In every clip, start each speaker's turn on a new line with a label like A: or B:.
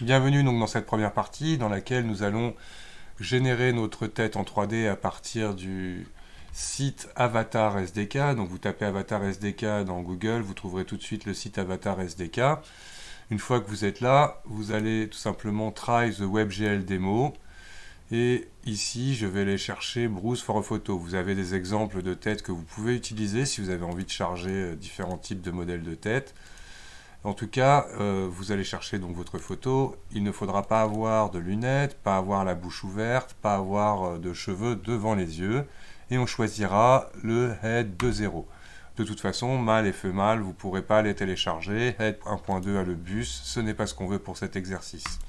A: Bienvenue donc dans cette première partie dans laquelle nous allons générer notre tête en 3D à partir du site Avatar SDK. Donc vous tapez Avatar SDK dans Google, vous trouverez tout de suite le site Avatar SDK. Une fois que vous êtes là, vous allez tout simplement try the WebGL demo. Et ici, je vais aller chercher Bruce for a photo. Vous avez des exemples de têtes que vous pouvez utiliser si vous avez envie de charger différents types de modèles de tête. En tout cas, vous allez chercher donc votre photo. Il ne faudra pas avoir de lunettes, pas avoir la bouche ouverte, pas avoir de cheveux devant les yeux. Et on choisira le Head 2.0. De toute façon, mâle et femelle, vous ne pourrez pas les télécharger. Head 1.2 à le bus, ce n'est pas ce qu'on veut pour cet exercice.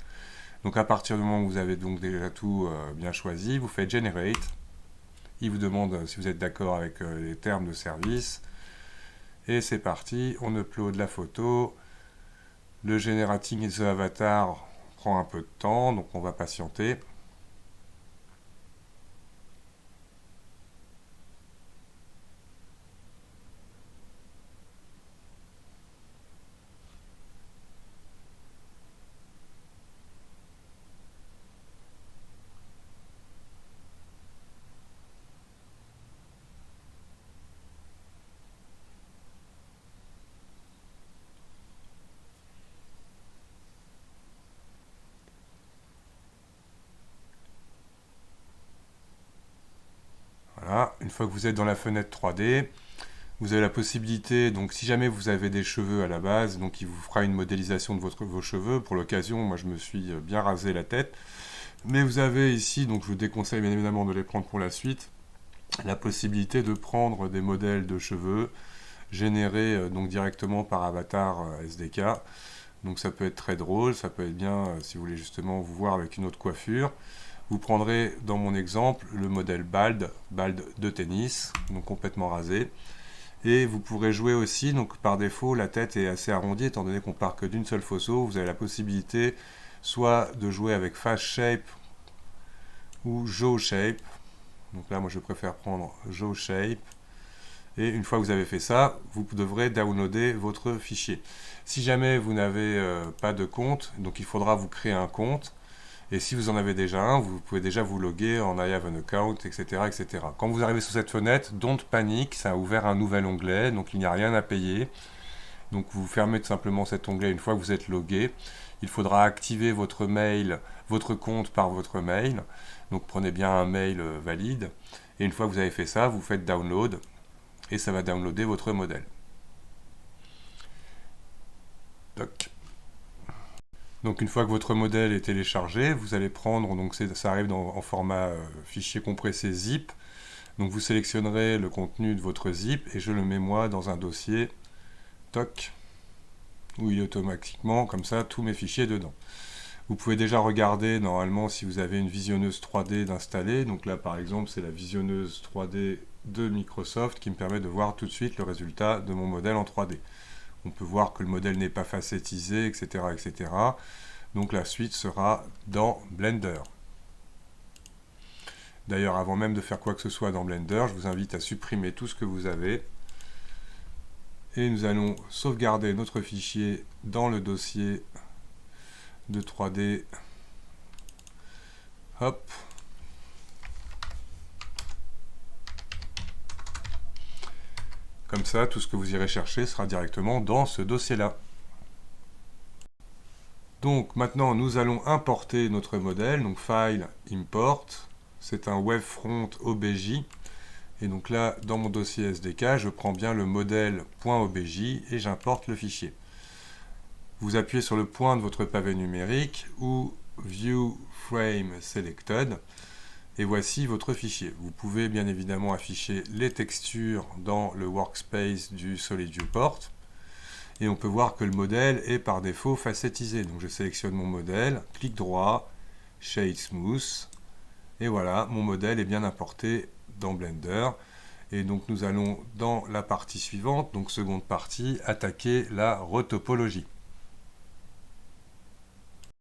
A: Donc à partir du moment où vous avez donc déjà tout bien choisi, vous faites Generate. Il vous demande si vous êtes d'accord avec les termes de service. Et c'est parti, on upload la photo. Le Generating the Avatar prend un peu de temps, donc on va patienter. Voilà, une fois que vous êtes dans la fenêtre 3D, vous avez la possibilité, donc si jamais vous avez des cheveux à la base, donc il vous fera une modélisation de vos cheveux. Pour l'occasion, moi je me suis bien rasé la tête. Mais vous avez ici, donc je vous déconseille bien évidemment de les prendre pour la suite, la possibilité de prendre des modèles de cheveux générés donc directement par Avatar SDK. Donc ça peut être très drôle, ça peut être bien si vous voulez justement vous voir avec une autre coiffure. Vous prendrez dans mon exemple le modèle Bald de tennis, donc complètement rasé. Et vous pourrez jouer aussi, donc par défaut la tête est assez arrondie étant donné qu'on part que d'une seule photo. Vous avez la possibilité soit de jouer avec Face Shape ou Jaw Shape. Donc là moi je préfère prendre Jaw Shape. Et une fois que vous avez fait ça, vous devrez downloader votre fichier. Si jamais vous n'avez pas de compte, donc il faudra vous créer un compte. Et si vous en avez déjà un, vous pouvez déjà vous loguer en I have an account, etc., etc. Quand vous arrivez sur cette fenêtre, don't panic, ça a ouvert un nouvel onglet, donc il n'y a rien à payer. Donc vous fermez tout simplement cet onglet une fois que vous êtes logué. Il faudra activer votre mail, votre compte par votre mail. Donc prenez bien un mail valide. Et une fois que vous avez fait ça, vous faites download et ça va downloader votre modèle. Toc. Donc une fois que votre modèle est téléchargé, vous allez prendre, donc ça arrive en format fichier compressé zip. Donc vous sélectionnerez le contenu de votre zip et je le mets moi dans un dossier, toc, où il est automatiquement comme ça tous mes fichiers dedans. Vous pouvez déjà regarder normalement si vous avez une visionneuse 3D d'installer. Donc là par exemple c'est la visionneuse 3D de Microsoft qui me permet de voir tout de suite le résultat de mon modèle en 3D. On peut voir que le modèle n'est pas facettisé, etc., etc. Donc la suite sera dans Blender. D'ailleurs, avant même de faire quoi que ce soit dans Blender, je vous invite à supprimer tout ce que vous avez. Et nous allons sauvegarder notre fichier dans le dossier de 3D. Hop. Comme ça, tout ce que vous irez chercher sera directement dans ce dossier-là. Donc maintenant, nous allons importer notre modèle. Donc File, Import. C'est un Wavefront OBJ. Et donc là, dans mon dossier SDK, je prends bien le modèle.obj et j'importe le fichier. Vous appuyez sur le point de votre pavé numérique ou View Frame Selected. Et voici votre fichier. Vous pouvez bien évidemment afficher les textures dans le workspace du Solid Viewport. Et on peut voir que le modèle est par défaut facettisé. Donc je sélectionne mon modèle, clic droit, Shade Smooth. Et voilà, mon modèle est bien importé dans Blender. Et donc nous allons dans la partie suivante, donc seconde partie, attaquer la retopologie.